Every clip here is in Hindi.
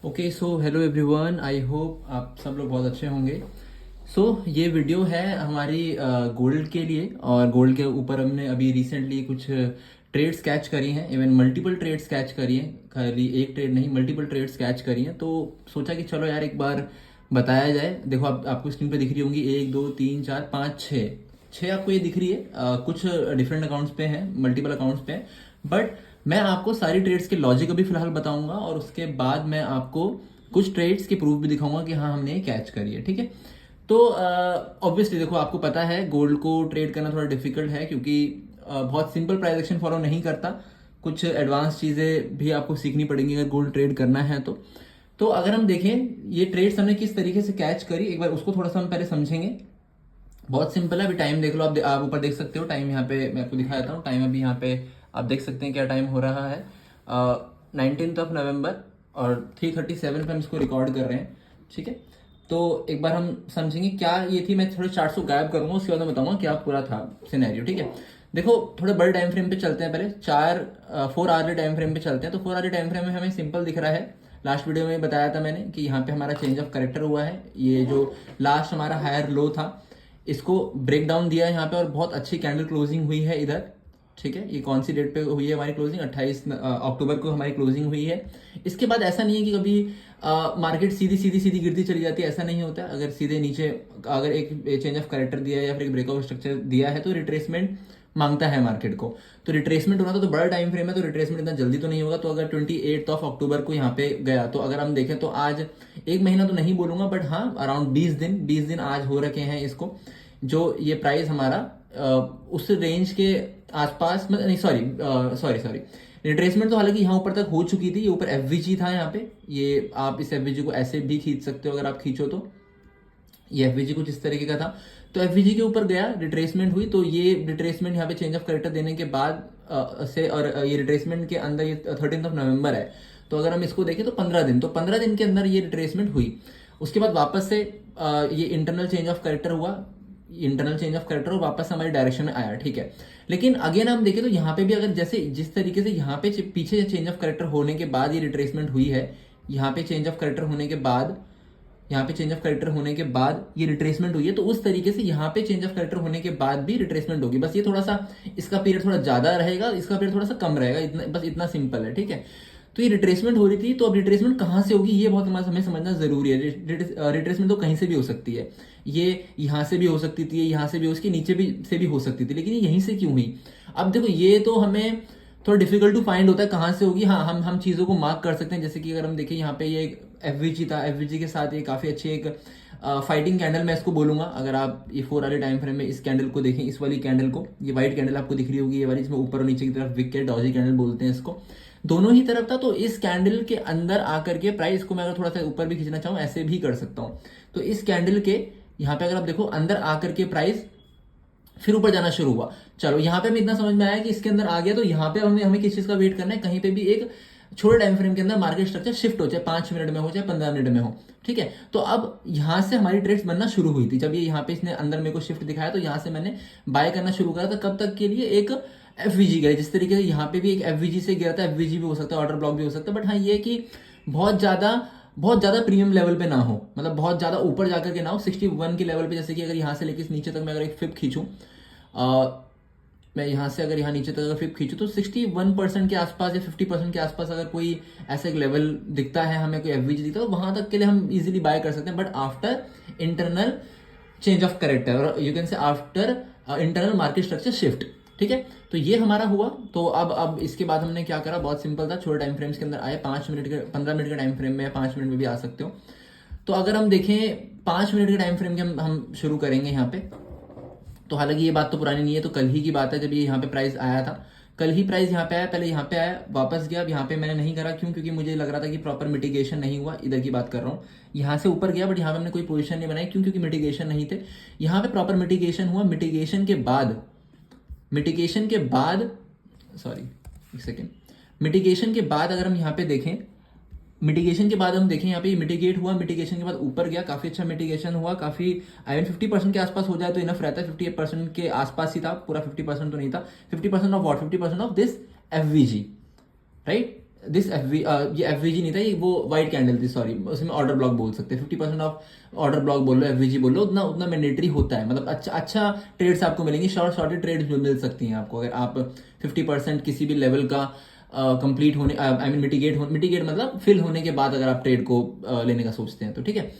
Okay so hello everyone, I hope आप सब लोग बहुत अच्छे होंगे। ये वीडियो है हमारी गोल्ड के लिए, और गोल्ड के ऊपर हमने अभी रिसेंटली कुछ ट्रेड्स कैच करी हैं, इवन मल्टीपल ट्रेड्स कैच करी हैं, खाली एक ट्रेड नहीं मल्टीपल ट्रेड्स कैच करी हैं। तो सोचा कि चलो यार एक बार बताया जाए। देखो आपको स्क्रीन पे दिख रही होंगी, एक दो तीन चार पाँच छः, छः आपको ये दिख रही है। कुछ डिफरेंट अकाउंट्स पे हैं, मल्टीपल अकाउंट्स पे हैं, बट मैं आपको सारी ट्रेड्स के लॉजिक अभी फिलहाल बताऊंगा, और उसके बाद मैं आपको कुछ ट्रेड्स के प्रूफ भी दिखाऊंगा कि हाँ हमने कैच करी है। ठीक है, तो ऑब्वियसली देखो आपको पता है गोल्ड को ट्रेड करना थोड़ा डिफिकल्ट है, क्योंकि बहुत सिंपल प्राइस एक्शन फॉलो नहीं करता। कुछ एडवांस चीज़ें भी आपको सीखनी पड़ेंगी अगर गोल्ड ट्रेड करना है तो अगर हम देखें ये ट्रेड्स हमने किस तरीके से कैच करी, एक बार उसको थोड़ा सा हम पहले समझेंगे। बहुत सिंपल है। अभी टाइम देख लो, आप ऊपर देख सकते हो टाइम, यहाँ पे मैं आपको दिखा देता हूँ टाइम। अभी यहाँ पे आप देख सकते हैं क्या टाइम हो रहा है, 19 और 3:37 पे हम इसको रिकॉर्ड कर रहे हैं। ठीक है, तो एक बार हम समझेंगे क्या ये थी। मैं थोड़े चार्ट्स को गायब करूंगा, उसके बाद मैं बताऊंगा क्या पूरा था सिनेरियो। ठीक है, देखो थोड़े बड़े टाइम फ्रेम पे चलते हैं, पहले 4 आवर्ली टाइम फ्रेम पे चलते हैं। तो 4 आवर्ली टाइम फ्रेम में हमें सिंपल दिख रहा है। लास्ट वीडियो में बताया था मैंने कि यहाँ पे हमारा चेंज ऑफ करेक्टर हुआ है। ये जो लास्ट हमारा हायर लो था, इसको ब्रेक डाउन दिया है यहाँ पे, और बहुत अच्छी कैंडल क्लोजिंग हुई है इधर। ठीक है, ये कौन सी डेट पे हुई है हमारी क्लोजिंग? 28 अक्टूबर को हमारी क्लोजिंग हुई है। इसके बाद ऐसा नहीं है कि कभी मार्केट सीधी सीधी सीधी गिरती चली जाती है, ऐसा नहीं होता। अगर सीधे नीचे अगर एक चेंज ऑफ कैरेक्टर दिया है या फिर एक ब्रेकआउट स्ट्रक्चर दिया है तो रिट्रेसमेंट मांगता है मार्केट को। तो रिट्रेसमेंट होना तो बड़ा टाइम फ्रेम है, तो रिट्रेसमेंट इतना जल्दी तो नहीं होगा। तो अगर 28 अक्टूबर को यहाँ पे गया, तो अगर हम देखें तो आज एक महीना तो नहीं बोलूंगा, बट हाँ अराउंड 20 दिन आज हो रखे हैं इसको। जो ये प्राइस हमारा उस रेंज के आसपास, मतलब नहीं सॉरी रिट्रेसमेंट तो हालांकि यहाँ ऊपर तक हो चुकी थी। ये ऊपर एफवीजी था यहाँ पे, ये आप इस एफवीजी को ऐसे भी खींच सकते हो अगर आप खींचो तो। ये एफवीजी कुछ इस तरीके का था, तो एफवीजी के ऊपर गया, रिट्रेसमेंट हुई। तो ये रिट्रेसमेंट यहाँ पे चेंज ऑफ करेक्टर देने के बाद से, और ये रिट्रेसमेंट के अंदर ये 13 नवंबर है। तो अगर हम इसको देखें तो 15 दिन, तो 15 दिन के अंदर ये रिट्रेसमेंट हुई। उसके बाद वापस से ये इंटरनल चेंज ऑफ करेक्टर हुआ, इंटरनल चेंज ऑफ करेक्टर वापस हमारी डायरेक्शन में आया। ठीक है, लेकिन अगेन हम देखें तो यहाँ पे भी अगर जैसे जिस तरीके से यहाँ पे पीछे चेंज ऑफ करेक्टर होने के बाद ये रिट्रेसमेंट हुई है, यहाँ पे चेंज ऑफ करेक्टर होने के बाद, यहाँ पे चेंज ऑफ करेक्टर होने के बाद ये रिट्रेसमेंट हुई है, तो उस तरीके से यहाँ पे चेंज ऑफ करेक्टर होने के बाद भी रिट्रेसमेंट होगी। बस ये थोड़ा सा इसका पीरियड थोड़ा ज्यादा रहेगा, इसका पीरियड थोड़ा सा कम रहेगा, इतना बस इतना सिंपल है। ठीक है, तो ये रिट्रेसमेंट हो रही थी, तो अब रिट्रेसमेंट कहाँ से होगी ये बहुत हमें समझना जरूरी है। रिट्रेसमेंट तो कहीं से भी हो सकती है, ये यहाँ से भी हो सकती थी, यहाँ से भी, उसके नीचे भी से भी हो सकती थी, लेकिन ये यहीं से क्यों हुई? अब देखो ये तो हमें थोड़ा डिफिकल्ट टू फाइंड होता है कहाँ से होगी। हाँ, हम चीज़ों को मार्क कर सकते हैं, जैसे कि अगर हम देखें यहाँ पे ये एक एफवीजी था, एफवीजी के साथ ये काफ़ी अच्छी एक फाइटिंग कैंडल मैं इसको बोलूंगा। अगर आप ये 4 वाले टाइम फ्रेम में इस कैंडल को देखें, इस वाली कैंडल को, ये व्हाइट कैंडल आपको दिख रही होगी, ये वाली जिसमें ऊपर और नीचे की तरफ विक के डॉजी कैंडल बोलते हैं इसको, दोनों ही तरफ था। तो इस कैंडल के अंदर आकर के प्राइस को मैं अगर थोड़ा सा ऊपर भी खींचना चाहूँ ऐसे भी कर सकता हूँ। तो इस कैंडल के यहाँ पे अगर आप देखो अंदर आकर के प्राइस फिर ऊपर जाना शुरू हुआ। चलो यहाँ पे हमें इतना समझ में आया कि इसके अंदर आ गया, तो यहाँ पे हमें हमें किस चीज का वेट करना है, कहीं पे भी एक छोटे टाइम फ्रेम के अंदर मार्केट स्ट्रक्चर शिफ्ट हो, चाहे 5 मिनट में हो चाहे 15 मिनट में हो। ठीक है, तो अब यहाँ से हमारी ट्रेड्स बनना शुरू हुई थी। जब ये यहाँ पे इसने अंदर मेरे को शिफ्ट दिखाया, तो यहाँ से मैंने बाय करना शुरू करा था। कब तक के लिए? एक एफवीजी गिरा, जिस तरीके से यहाँ पे भी एक एफवीजी से गिरा था। एफवीजी भी हो सकता है, ऑर्डर ब्लॉक भी हो सकता है, बट हाँ ये कि बहुत ज्यादा प्रीमियम लेवल पे ना हो, मतलब बहुत ज्यादा ऊपर जाकर के ना हो, 61 के लेवल पे। जैसे कि अगर यहाँ से लेकर नीचे तक मैं अगर एक फिप खींचूं, मैं यहाँ से अगर यहाँ नीचे तक अगर फिप खींचूं, तो 61% के आसपास या 50% के आसपास अगर कोई ऐसा एक लेवल दिखता है हमें, कोई एफवीजी दिखता है, तो वहां तक के लिए हम इजीली बाय कर सकते हैं, but after internal change of character, और you can say after internal market structure shift. ठीक है, तो ये हमारा हुआ। तो अब इसके बाद हमने क्या करा, बहुत सिंपल था, छोटे टाइम फ्रेम्स के अंदर आए, 5 मिनट के 15 मिनट के टाइम फ्रेम में या 5 मिनट में भी आ सकते हो। तो अगर हम देखें 5 मिनट के टाइम फ्रेम के हम शुरू करेंगे यहाँ पे। तो हालांकि ये बात तो पुरानी नहीं है, तो कल ही की बात है जब ये यहाँ पे प्राइस आया था। कल ही प्राइस यहाँ पे आया, पहले यहाँ पे आया, वापस गया। अब यहाँ पे मैंने नहीं करा, क्यों? क्योंकि मुझे लग रहा था कि प्रॉपर मिटिगेशन नहीं हुआ, इधर की बात कर रहा हूँ। यहाँ से ऊपर गया, बट यहाँ पे हमने कोई पोजीशन नहीं बनाई, क्यों? क्योंकि मिटिगेशन नहीं थे। यहाँ पे प्रॉपर मिटिगेशन हुआ। मिटिगेशन के बाद सॉरी एक सेकेंड, मिटिगेशन के बाद अगर हम यहाँ पे देखें, मिटिगेशन के बाद हम देखें यहाँ पे मिटिगेट हुआ, मिटिगेशन के बाद ऊपर गया, काफी अच्छा मिटिगेशन हुआ, काफी इवन 50% के आसपास हो जाए तो इनफ रहता है। 58% के आसपास ही था, पूरा 50% तो नहीं था। 50% of what? 50% of this FVG, right? This ये एफवीजी नहीं था, ये वो वाइट कैंडल थी, सॉरी, उसमें ऑर्डर ब्लॉक बोल सकते हैं, 50% ऑफ ऑर्डर ब्लॉक बोल लो, एफवीजी बोल लो, उतना उतना मैंडेटरी होता है, मतलब अच्छा ट्रेड्स आपको मिलेंगी, शॉर्टेड ट्रेड्स मिल सकती हैं आपको, अगर आप 50% किसी भी लेवल का कंप्लीट होने, आई मीन मिटिगेट मतलब फिल होने के बाद अगर आप ट्रेड को लेने का सोचते हैं तो ठीक है।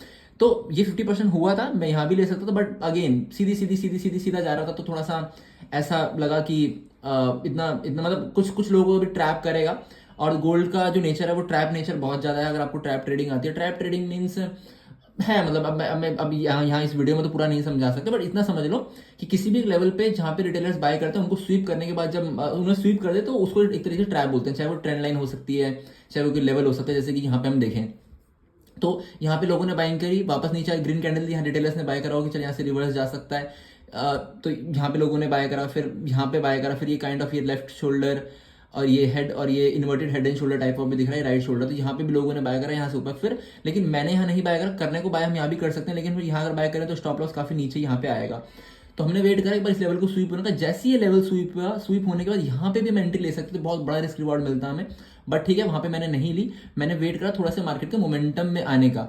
तो ये 50% हुआ था, मैं यहाँ भी ले सकता था, बट अगेन सीधा जा रहा था, तो थोड़ा सा ऐसा लगा कि इतना इतना मतलब कुछ लोगों को भी ट्रैप करेगा, और गोल्ड का जो नेचर है वो ट्रैप नेचर बहुत ज्यादा है। अगर आपको ट्रैप ट्रेडिंग आती है, ट्रैप ट्रेडिंग मीन्स है, मतलब अब यहाँ इस वीडियो में तो पूरा नहीं समझा सकते, बट इतना समझ लो कि किसी भी लेवल पे जहाँ पे रिटेलर्स बाय करते हैं, उनको स्वीप करने के बाद जब उन्हें स्वीप कर दे तो उसको एक तरीके से ट्रैप बोलते हैं, चाहे वो ट्रेंड लाइन हो सकती है, चाहे वो कोई लेवल हो सकता है, जैसे कि यहाँ पे हम देखें तो यहाँ पे लोगों ने बाइंग करी, वापस नीचे आई, ग्रीन कैंडल, यहाँ रिटेलर्स ने बाय करा हो कि चल यहाँ से रिवर्स जा सकता है, तो यहाँ पे लोगों ने बाय करा, फिर यहाँ पे बाय करा, फिर ये काइंड ऑफ ये लेफ्ट शोल्डर और ये हेड और ये inverted head and shoulder type of भी दिख रहा है, राइट शोल्डर, तो यहाँ पे भी लोगों ने बाय करा यहाँ से ऊपर, फिर लेकिन मैंने यहाँ नहीं बाय करा, करने को बाय हम यहाँ भी कर सकते हैं, लेकिन फिर यहाँ अगर बाय करें तो स्टॉप लॉस काफी नीचे यहाँ पे आएगा, तो हमने वेट करा एक बार इस लेवल को स्वीप होने का, जैसे ये लेवल स्वीप होने के बाद यहाँ पे भी हम एंट्री ले सकते थे, बहुत बड़ा रिस्क रिवॉर्ड मिलता हमें, बट ठीक है वहां पे मैंने नहीं ली, मैंने वेट करा थोड़ा सा मार्केट के मोमेंटम में आने का।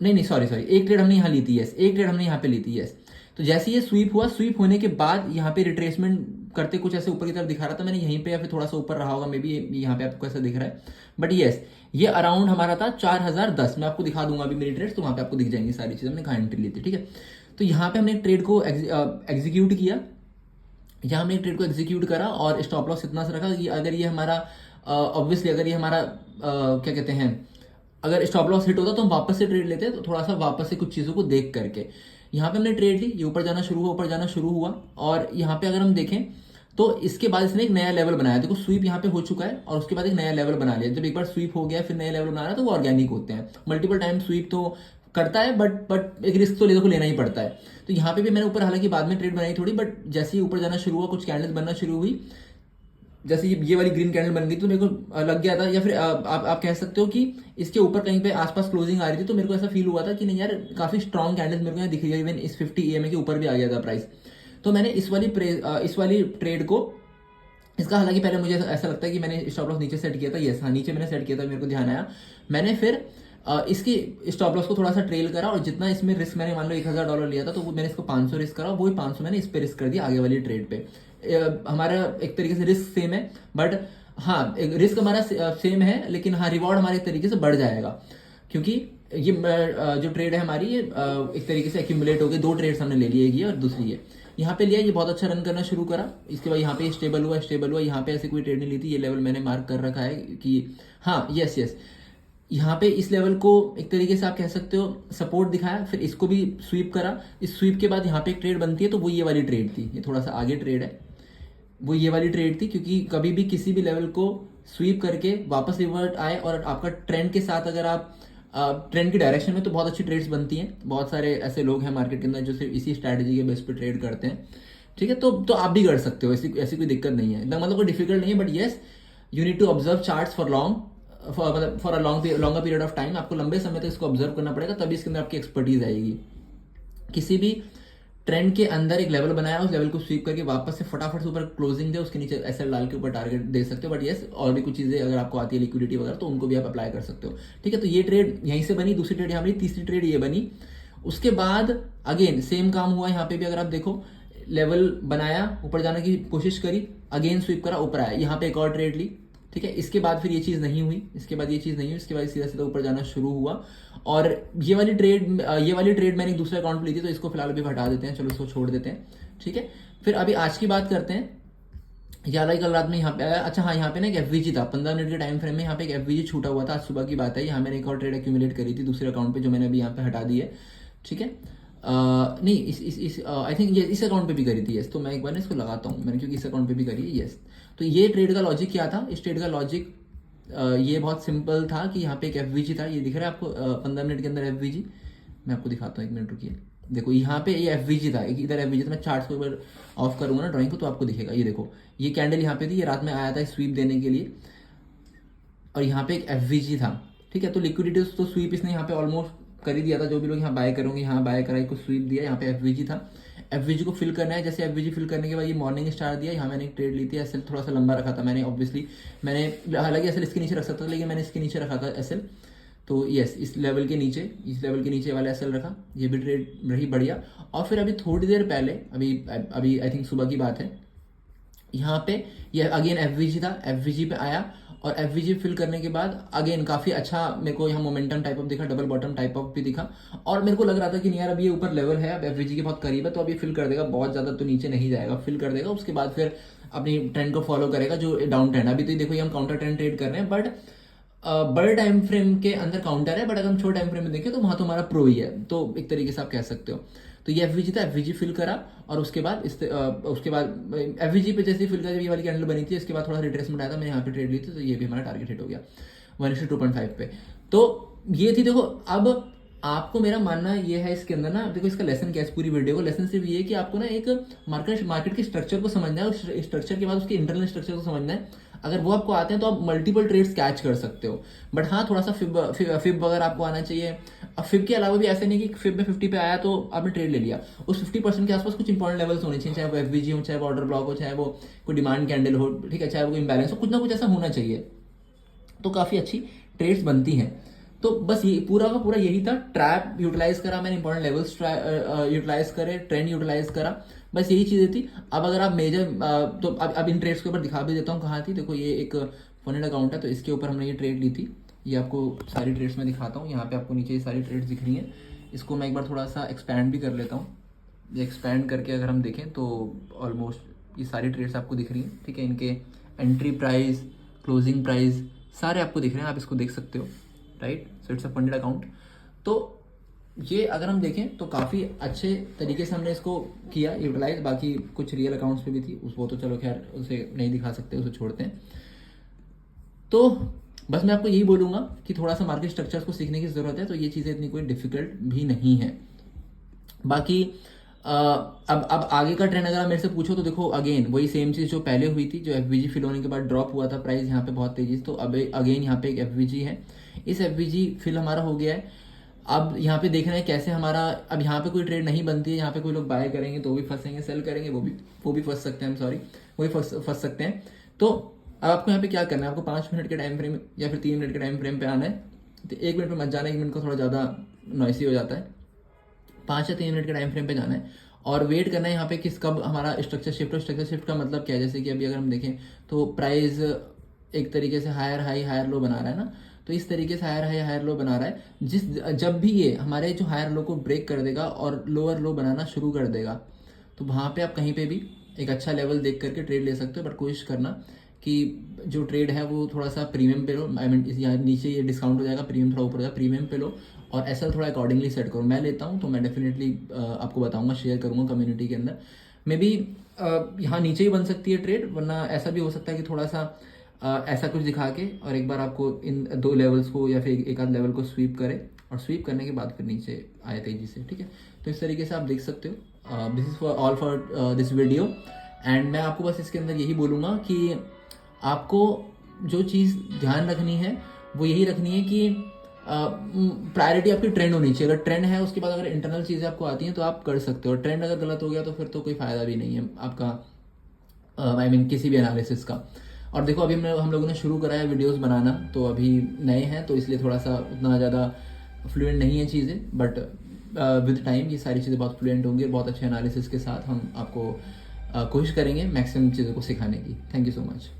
नहीं सॉरी एक ट्रेड हमने यहाँ ली थी, यस, एक ट्रेड हमने यहाँ पे ली थी, यस। तो जैसे ये स्वीप हुआ, स्वीप होने के बाद यहाँ पे रिट्रेसमेंट करते कुछ ऐसे ऊपर की तरफ दिखा रहा था, मैंने यहीं पे या फिर थोड़ा सा ऊपर रहा होगा मे बी, यहाँ पे आपको ऐसा दिख रहा है, बट यस ये अराउंड हमारा था 4010, मैं आपको दिखा दूंगा अभी मेरी ट्रेड, तो वहां पे आपको दिख जाएंगी सारी चीजें, हमने कहाँ एंट्री ली थी, ठीक है। तो यहाँ पे हमने ट्रेड को एग्जीक्यूट किया, यहाँ हमने ट्रेड को एग्जीक्यूट करा और स्टॉप लॉस इतना सा रखा कि अगर ये हमारा ऑब्वियसली अगर ये हमारा क्या कहते हैं, अगर स्टॉप लॉस हिट होता तो हम वापस से ट्रेड लेते, तो थोड़ा सा वापस से कुछ चीज़ों को देख करके यहाँ पे हमने ट्रेड ली, ये ऊपर जाना शुरू हुआ, और यहाँ पे अगर हम देखें तो इसके बाद इसने एक नया लेवल बनाया, देखो स्वीप यहाँ पे हो चुका है और उसके बाद एक नया लेवल बना लिया, जब एक बार स्वीप हो गया फिर नया लेवल बना रहा है तो वो ऑर्गेनिक होते हैं, मल्टीपल टाइम स्वीप तो करता है, बट एक रिस्क तो देखो लेना ही पड़ता है। तो यहाँ पे भी मैंने ऊपर हालांकि बाद में ट्रेड बनाई थोड़ी, बट जैसे ही ऊपर जाना शुरू हुआ, कुछ कैंडल्स बनना शुरू हुई, जैसे ये वाली ग्रीन कैंडल बन गई तो मेरे को लग गया था, या फिर आप कह सकते हो कि इसके ऊपर कहीं पे आसपास क्लोजिंग आ रही थी, तो मेरे को ऐसा फील हुआ था कि नहीं यार काफी स्ट्रॉन्ग कैंडल्स मेरे को यहाँ दिख रही है, इवन इस 50 EMA के ऊपर भी आ गया था प्राइस, तो मैंने इस वाली ट्रेड को, इसका हालांकि पहले मुझे ऐसा लगता है कि मैंने स्टॉप लॉस नीचे सेट किया था, यस हाँ नीचे मैंने सेट किया था, मेरे को ध्यान आया, मैंने फिर इसकी स्टॉप लॉस को थोड़ा सा ट्रेल करा, और जितना इसमें रिस्क मैंने मान लो $1000 लिया था, तो वो मैंने इसको 500 रिस्क करा, वही 500 मैंने इस पे रिस्क कर दिया आगे वाली ट्रेड पे। हमारा एक तरीके से रिस्क सेम है, बट हाँ रिस्क हमारा सेम है, लेकिन हाँ रिवॉर्ड हमारे एक तरीके से बढ़ जाएगा, क्योंकि ये जो ट्रेड है हमारी, ये एक तरीके से एक्यूमुलेट हो गई, 2 ट्रेड्स हमने ले लिए, एक ये और दूसरी ये यहाँ पे लिया, ये बहुत अच्छा रन करना शुरू करा, इसके बाद यहाँ पे स्टेबल हुआ, यहाँ पे ऐसे कोई ट्रेड नहीं ली थी, ये लेवल मैंने मार्क कर रखा है कि हाँ यस यहाँ पे इस लेवल को एक तरीके से आप कह सकते हो सपोर्ट दिखाया, फिर इसको भी स्वीप करा, इस स्वीप के बाद यहाँ पे एक ट्रेड बनती है, तो वो ये वाली ट्रेड थी, ये थोड़ा सा आगे ट्रेड है, वो ये वाली ट्रेड थी, क्योंकि कभी भी किसी भी लेवल को स्वीप करके वापस रिवर्ट आए और आपका ट्रेंड के साथ अगर आप ट्रेंड की डायरेक्शन में, तो बहुत अच्छी ट्रेड्स बनती हैं, बहुत सारे ऐसे लोग हैं मार्केट के अंदर जो सिर्फ इसी स्ट्रैटेजी के बेस पे ट्रेड करते हैं, ठीक है। तो आप भी कर सकते हो, ऐसी कोई दिक्कत नहीं है, मतलब कोई डिफिकल्ट नहीं है, but yes you need to observe charts for a longer period of time, आपको लंबे समय तक इसको ऑब्जर्व करना पड़ेगा, तभी इसके अंदर आपकी एक्सपर्टीज आएगी। किसी भी ट्रेंड के अंदर एक लेवल बनाया, उस लेवल को स्वीप करके वापस से फटाफट से ऊपर क्लोजिंग दे, उसके नीचे एसएल डाल के ऊपर टारगेट दे सकते हो, बट यस और भी कुछ चीजें अगर आपको आती है लिक्विडिटी वगैरह, तो उनको भी आप अप्लाई कर सकते हो, ठीक है। तो ये ट्रेड यहीं से बनी, दूसरी ट्रेड यहाँ बनी, तीसरी ट्रेड ये बनी, उसके बाद अगेन सेम काम हुआ यहाँ पे भी, अगर आप देखो लेवल बनाया, ऊपर जाने की कोशिश करी, अगेन स्वीप करा, ऊपर आया, यहाँ पे एक और ट्रेड ली, ठीक है। इसके बाद फिर ये चीज नहीं हुई, इसके बाद सीधा सीधा ऊपर जाना शुरू हुआ, और ये वाली ट्रेड मैंने एक दूसरे अकाउंट पे ली थी, तो इसको फिलहाल अभी हटा देते हैं, चलो इसको छोड़ देते हैं, ठीक है। फिर अभी आज की बात करते हैं, यार कल रात में यहाँ पे आया, अच्छा हाँ यहाँ पे ना एक एफवीजी था, 15 मिनट के टाइम फ्रेम में यहाँ पे एक एफवीजी छूटा हुआ था, आज सुबह की बात है, यहाँ मैंने एक और ट्रेड एक्यूमुलेट करी थी दूसरे अकाउंट पे, जो मैंने अभी यहाँ पे हटा दी है, ठीक है। नहीं इस आई थिंक ये इस अकाउंट पे भी करी थी, यस, तो मैं एक बार ना इसको लगाता हूँ मैंने, क्योंकि इस अकाउंट पे भी करी है, यस। तो ये ट्रेड का लॉजिक क्या था, इस ट्रेड का लॉजिक ये बहुत सिंपल था कि यहाँ पे एक एफवीजी था, ये दिख रहा है आपको 15 मिनट के अंदर एफवीजी, मैं आपको दिखाता हूँ, 1 मिनट रुकिए, देखो यहाँ पे ये एफवीजी था, इधर एफवीजी था, मैं चार्ट्स को एक बार ऑफ करूंगा ना ड्राइंग को, तो आपको दिखेगा, ये देखो ये कैंडल यहाँ पे थी, ये रात में आया था स्वीप देने के लिए, और यहाँ पे एक एफवीजी था, ठीक है। तो लिक्विडिटी तो स्वीप इसने यहाँ पे ऑलमोस्ट कर ही दिया था, जो भी लोग यहाँ बाय करोगे, यहाँ बाय करा, को स्वीप दिया, यहाँ पे एफवीजी था, एफवीजी को फिल करना है। जैसे एफवीजी फिल करने के बाद ये मॉर्निंग स्टार दिया, यहाँ मैंने एक ट्रेड ली थी। एसएल थोड़ा सा लंबा रखा था मैंने, ऑब्वियसली मैंने, हालांकि एसएल इसके नीचे रख सकता था लेकिन मैंने इसके नीचे रखा था एसएल। तो यस, इस लेवल के नीचे वाला एसएल रखा, ये भी ट्रेड रही बढ़िया। और फिर अभी थोड़ी देर पहले, अभी आई थिंक सुबह की बात है, यहाँ पे ये अगेन एफवीजी था, एफवीजी पे आया और एफवीजी फिल करने के बाद अगेन काफी अच्छा मेरे को यहाँ मोमेंटम टाइप ऑफ दिखा, डबल बॉटम टाइप ऑफ भी दिखा। और मेरे को लग रहा था कि नहीं यार अब ये ऊपर लेवल है, अब एफवीजी के बहुत करीब है, तो अब ये फिल कर देगा, बहुत ज्यादा तो नीचे नहीं जाएगा, फिल कर देगा। उसके बाद फिर अपनी ट्रेंड को फॉलो करेगा जो डाउन ट्रेंड। अभी तो देखो ये हम काउंटर ट्रेंड ट्रेड कर रहे हैं, बट बड़े टाइम फ्रेम के अंदर काउंटर है, बट अगर हम छोटे टाइम फ्रेम में देखें तो वहां तो हमारा प्रो ही है, तो एक तरीके से आप कह सकते हो। तो ये एफवीजी था, एफवीजी फिल करा और उसके बाद एफवीजी पे जैसे फिल करा, जब ये वाली कैंडल बनी थी, इसके बाद थोड़ा रिट्रेसमेंट आया था, मैंने यहाँ पे ट्रेड ली थी, तो ये भी हमारा टारगेट हिट हो गया 1:2.5 पे। तो ये थी। देखो अब आपको मेरा मानना ये है इसके अंदर ना, देखो इसका लेसन क्या है, इस पूरी वीडियो को लेसन सिर्फ ये है कि आपको ना एक मार्केट के स्ट्रक्चर को समझना है, उस स्ट्रक्चर के बाद उसके इंटरनल स्ट्रक्चर को समझना है। अगर वो आपको आते हैं तो आप मल्टीपल ट्रेड्स कैच कर सकते हो। बट हाँ, थोड़ा सा फिब वगैरह आपको आना चाहिए। अब फिब के अलावा भी ऐसा नहीं कि फिब में 50 पे आया तो आपने ट्रेड ले लिया, उस 50% के आसपास कुछ इंपॉर्टेंट लेवल्स होने चाहिए, चाहे वो एफवीजी हो, चाहे वो ऑर्डर ब्लॉक हो, चाहे वो कोई डिमांड कैंडल हो, ठीक है, चाहे वो इंबैलेंस हो, कुछ ना कुछ ऐसा होना चाहिए, तो काफी अच्छी ट्रेड्स बनती हैं। तो बस ये पूरा का पूरा यही था। ट्रैप यूटिलाइज करा मैंने, इंपॉर्टेंट लेवल्स यूटिलाइज करे, ट्रेंड यूटिलाइज करा, बस यही चीजें थी। अब अगर आप मेजर तो अब इन ट्रेड्स के ऊपर दिखा भी देता हूँ कहाँ थी। देखो ये एक फंडेड अकाउंट है, तो इसके ऊपर हमने ये ट्रेड ली थी। ये आपको सारी ट्रेड्स में दिखाता हूँ, यहाँ पे आपको नीचे ये सारी ट्रेड्स दिख रही हैं। इसको मैं एक बार थोड़ा सा एक्सपैंड भी कर लेता हूँ। ये एक्सपैंड करके अगर हम देखें तो ऑलमोस्ट ये सारी ट्रेड्स आपको दिख रही हैं, ठीक है। इनके एंट्री प्राइस, क्लोजिंग प्राइस सारे आपको दिख रहे हैं, आप इसको देख सकते हो, right. So it's a funded account. तो ये अगर हम देखें तो काफ़ी अच्छे तरीके से हमने इसको किया यूटिलाइज। बाकी कुछ रियल अकाउंट्स पे भी थी, वो तो चलो खैर उसे नहीं दिखा सकते, उसे छोड़ते हैं। तो बस मैं आपको यही बोलूँगा कि थोड़ा सा मार्केट स्ट्रक्चर्स को सीखने की ज़रूरत है, तो ये चीज़ें इतनी कोई डिफिकल्ट भी नहीं है। बाकी अब आगे का ट्रेंड अगर आप मेरे से पूछो तो देखो अगेन वही सेम चीज़ जो पहले हुई थी, जो एफवीजी फिल होने के बाद ड्रॉप हुआ था प्राइस यहाँ पे बहुत तेजी से, तो अब अगेन यहाँ पे एक एफवीजी है, इस एफवीजी फिल हमारा हो गया है। अब यहाँ पे देखना है कैसे हमारा, अब यहाँ पे कोई ट्रेड नहीं बनती है, यहाँ पे कोई लोग बाय करेंगे तो भी फंसेंगे, सेल करेंगे वो भी फंस सकते हैं, सॉरी वो भी फंस सकते हैं। तो अब आपको यहाँ पे क्या करना है, आपको 5 मिनट के टाइम फ्रेम या फिर 3 मिनट के टाइम फ्रेम पे आना है। तो 1 मिनट पे मत जाना, 1 मिनट को थोड़ा ज़्यादा नॉइसी हो जाता है, 5 या 3 मिनट के टाइम फ्रेम पे जाना है और वेट करना है यहाँ पे किस कब हमारा स्ट्रक्चर शिफ्ट हो। स्ट्रक्चर शिफ्ट का मतलब क्या है, जैसे कि अभी अगर हम देखें तो प्राइस एक तरीके से हायर हाई हायर लो बना रहा है ना, तो इस तरीके से हायर हाई हायर लो बना रहा है। जब भी ये हमारे जो हायर लो को ब्रेक कर देगा और लोअर लो बनाना शुरू कर देगा, तो वहाँ पे आप कहीं पे भी एक अच्छा लेवल देख करके ट्रेड ले सकते हो। बट कोशिश करना कि जो ट्रेड है वो थोड़ा सा प्रीमियम पे लो, आई मीन यहाँ नीचे ये डिस्काउंट हो जाएगा, प्रीमियम थोड़ा ऊपर हो जाएगा, प्रीमियम पे लो और एसएल थोड़ा अकॉर्डिंगली सेट करो। मैं लेता हूँ तो मैं डेफिनेटली आपको बताऊंगा, शेयर करूंगा कम्युनिटी के अंदर। मे बी यहाँ नीचे ही बन सकती है ट्रेड, वरना ऐसा भी हो सकता है कि थोड़ा सा ऐसा कुछ दिखा के और एक बार आपको इन 2 लेवल्स को या फिर एक आध लेवल को स्वीप करे और स्वीप करने के बाद फिर नीचे आए तेजी से, ठीक है। तो इस तरीके से आप देख सकते हो। This is all for this video and मैं आपको बस इसके अंदर यही बोलूँगा कि आपको जो चीज़ ध्यान रखनी है वो यही रखनी है कि प्रायोरिटी आपकी ट्रेंड होनी चाहिए। अगर ट्रेंड है उसके बाद अगर इंटरनल चीज़ें आपको आती हैं तो आप कर सकते हो। ट्रेंड अगर गलत हो गया तो फिर तो कोई फ़ायदा भी नहीं है आपका, आई मीन किसी भी एनालिसिस का। और देखो अभी हम लोगों ने शुरू करा है वीडियोस बनाना, तो अभी नए हैं तो इसलिए थोड़ा सा उतना ज़्यादा फ्लुएंट नहीं है चीज़ें, बट विद टाइम ये सारी चीज़ें बहुत फ्लुएंट होंगी और बहुत अच्छे एनालिसिस के साथ हम आपको कोशिश करेंगे मैक्सिमम चीज़ों को सिखाने की। Thank you so much.